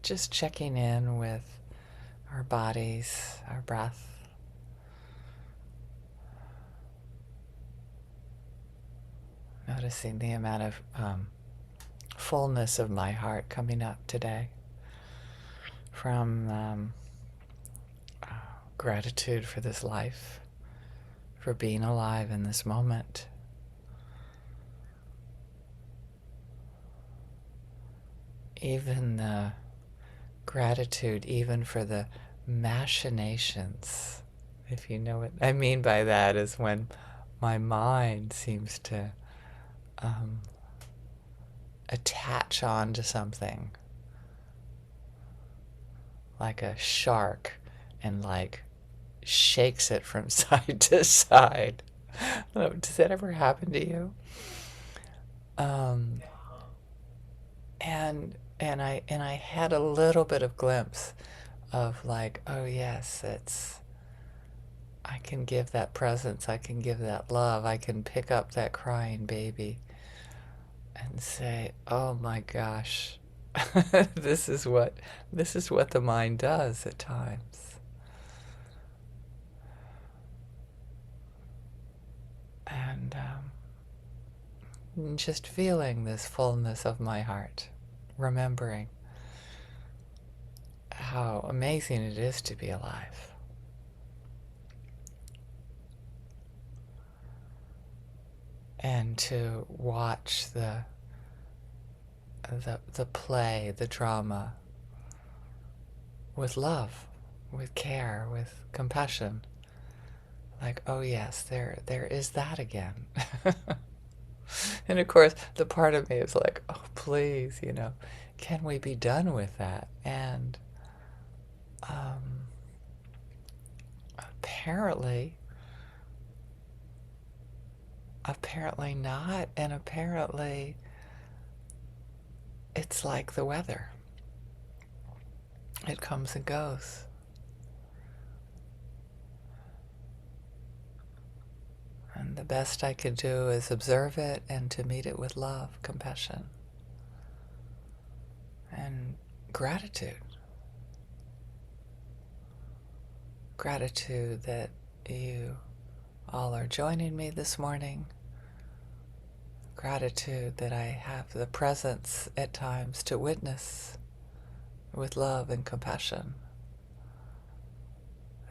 just checking in with our bodies, our breath. Noticing the amount of fullness of my heart coming up today from gratitude for this life, for being alive in this moment. Even the gratitude, even for the machinations. If you know what I mean by that, is when my mind seems to attach on to something like a shark and like shakes it from side to side. Does that ever happen to you? Um, and I had a little bit of glimpse of like, oh yes, I can give that presence, I can give that love, I can pick up that crying baby and say, oh my gosh, this is what the mind does at times. And just feeling this fullness of my heart, remembering how amazing it is to be alive. And to watch the play, the drama, with love, with care, with compassion. Like, oh yes, there is that again. And of course, the part of me is like, oh please, can we be done with that? And apparently not, and apparently it's like the weather. It comes and goes. And the best I could do is observe it and to meet it with love, compassion, and gratitude. Gratitude that you all are joining me this morning. Gratitude that I have the presence at times to witness with love and compassion.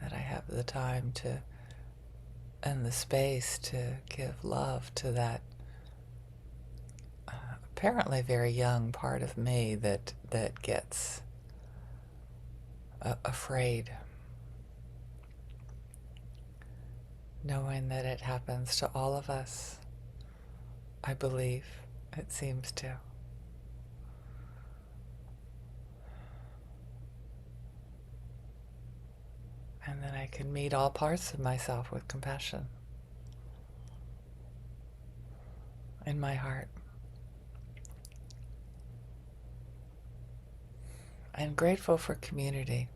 That I have the time to and the space to give love to that apparently very young part of me that gets afraid, knowing that it happens to all of us. I believe it seems to. And then I can meet all parts of myself with compassion in my heart. I'm grateful for community.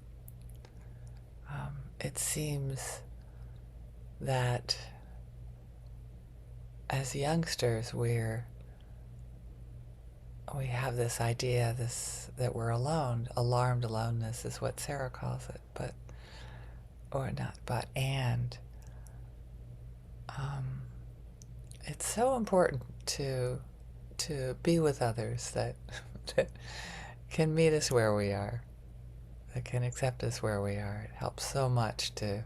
It seems that as youngsters we have this idea that we're alone. Alarmed aloneness is what Sarah calls it, and it's so important to be with others that that can meet us where we are, that can accept us where we are. It helps so much to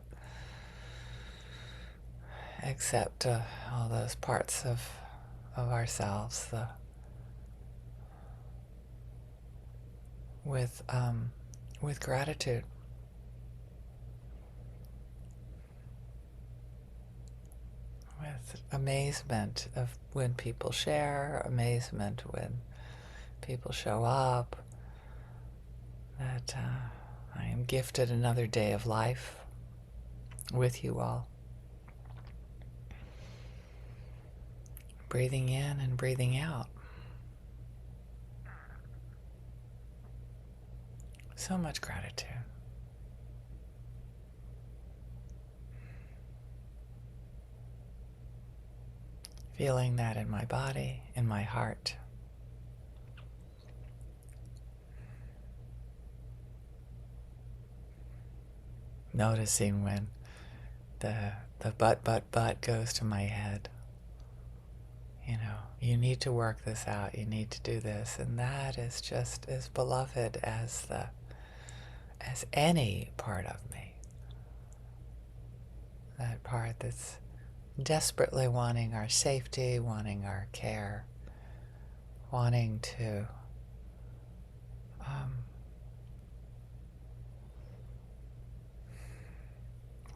accept all those parts of ourselves, with gratitude. With amazement of when people share, amazement when people show up, that I am gifted another day of life with you all. Breathing in and breathing out. So much gratitude. Feeling that in my body, in my heart. Noticing when the but goes to my head. You know, you need to work this out, you need to do this, and that is just as beloved as any part of me. That part that's desperately wanting our safety, wanting our care, wanting to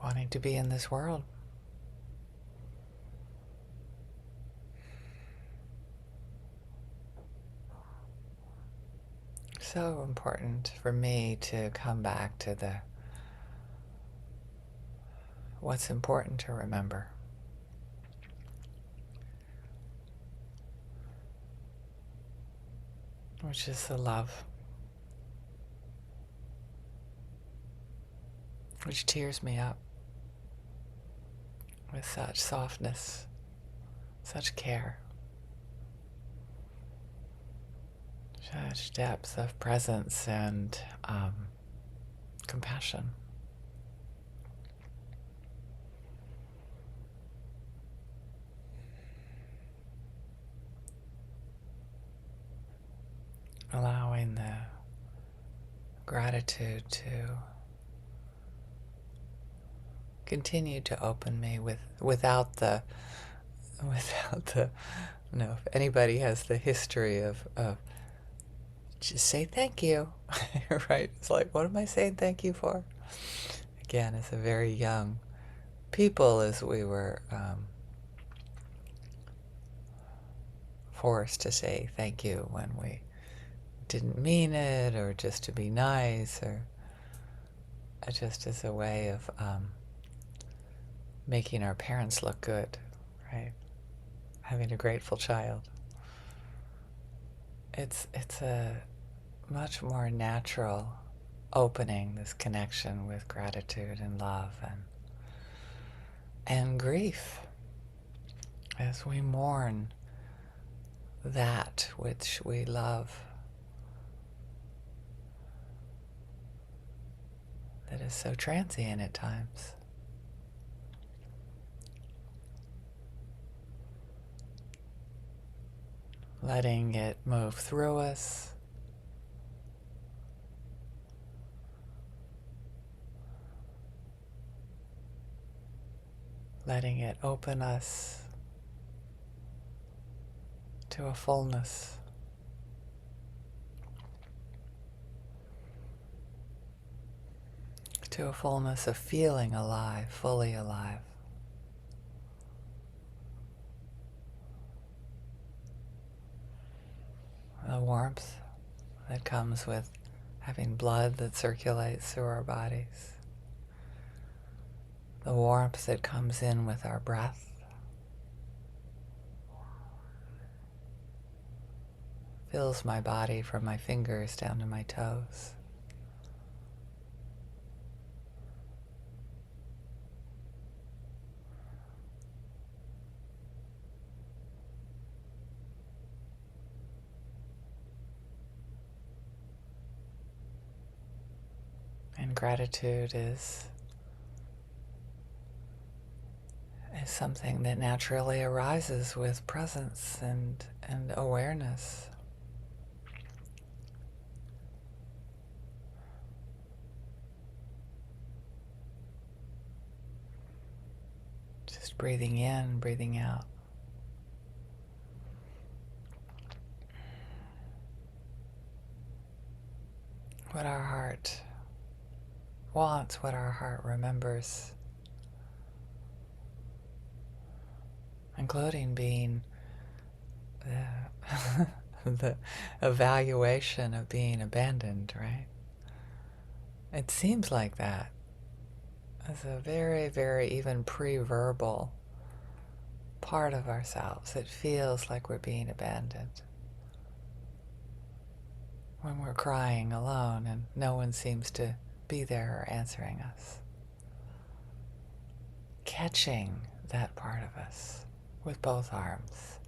wanting to be in this world. So important for me to come back to what's important to remember. Which is the love, which tears me up with such softness, such care, such depth of presence and compassion. Allowing the gratitude to continue to open me without the you know, if anybody has the history of just say thank you. Right? It's like, what am I saying thank you for? Again, as a very young people, as we were forced to say thank you when we didn't mean it, or just to be nice, or just as a way of making our parents look good, right? Having a grateful child. It's a much more natural opening, this connection with gratitude and love and grief, as we mourn that which we love, that is so transient at times. Letting it move through us, letting it open us to a fullness, to a fullness of feeling alive, fully alive. The warmth that comes with having blood that circulates through our bodies. The warmth that comes in with our breath. Fills my body from my fingers down to my toes. And gratitude is something that naturally arises with presence and awareness. Just breathing in, breathing out. What our heart wants, what our heart remembers, including being the evaluation of being abandoned, right? It seems like that as a very, very even pre-verbal part of ourselves. It feels like we're being abandoned. When we're crying alone and no one seems to be there or answering us. Catching that part of us with both arms,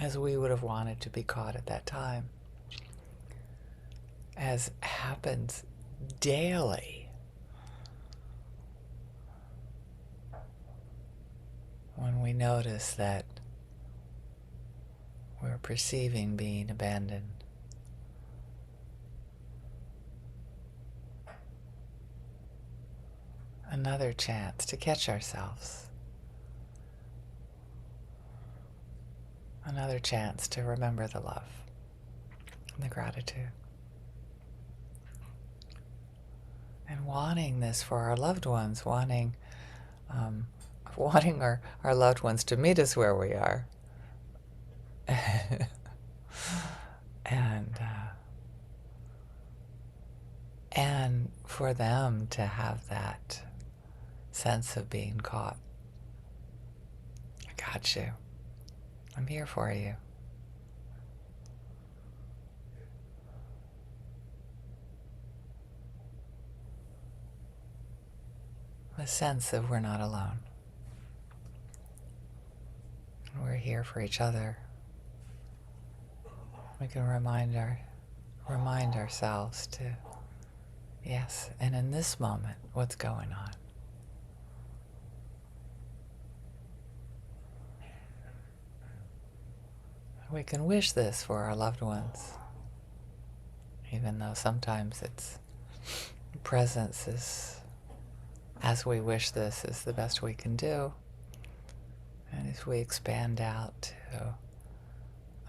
as we would have wanted to be caught at that time. As happens daily when we notice that we're perceiving being abandoned. Another chance to catch ourselves. Another chance to remember the love and the gratitude. And wanting this for our loved ones, wanting our loved ones to meet us where we are. And for them to have that sense of being caught. I got you. I'm here for you. A sense of we're not alone. We're here for each other. We can remind ourselves to, yes, and in this moment, what's going on? We can wish this for our loved ones, even though sometimes its presence is, as we wish this, is the best we can do. And as we expand out to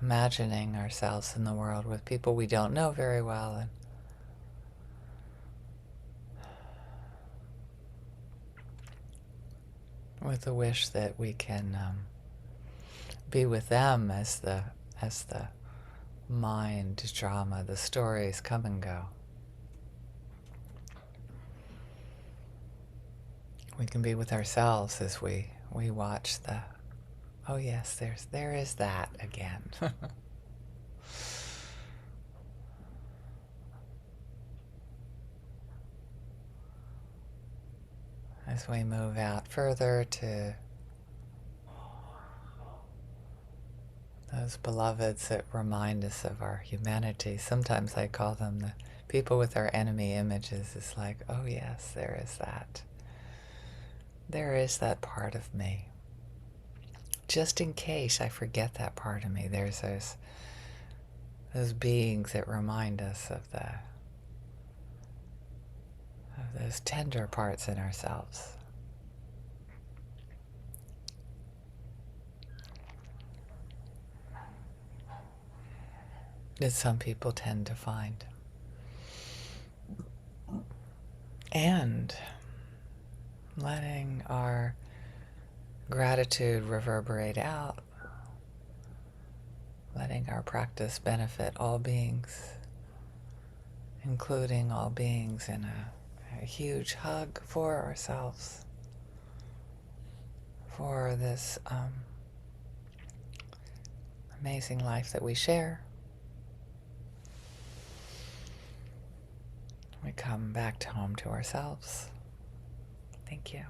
imagining ourselves in the world with people we don't know very well, and with the wish that we can be with them as the mind drama, the stories come and go. We can be with ourselves as we watch the, oh yes, there is that again. As we move out further to those beloveds that remind us of our humanity. Sometimes I call them the people with our enemy images. It's like, oh yes, there is that. There is that part of me. Just in case I forget that part of me, there's those beings that remind us of those tender parts in ourselves. That some people tend to find. And letting our gratitude reverberate out, letting our practice benefit all beings, including all beings, in a huge hug for ourselves, for this amazing life that we share. We come back home to ourselves. Thank you.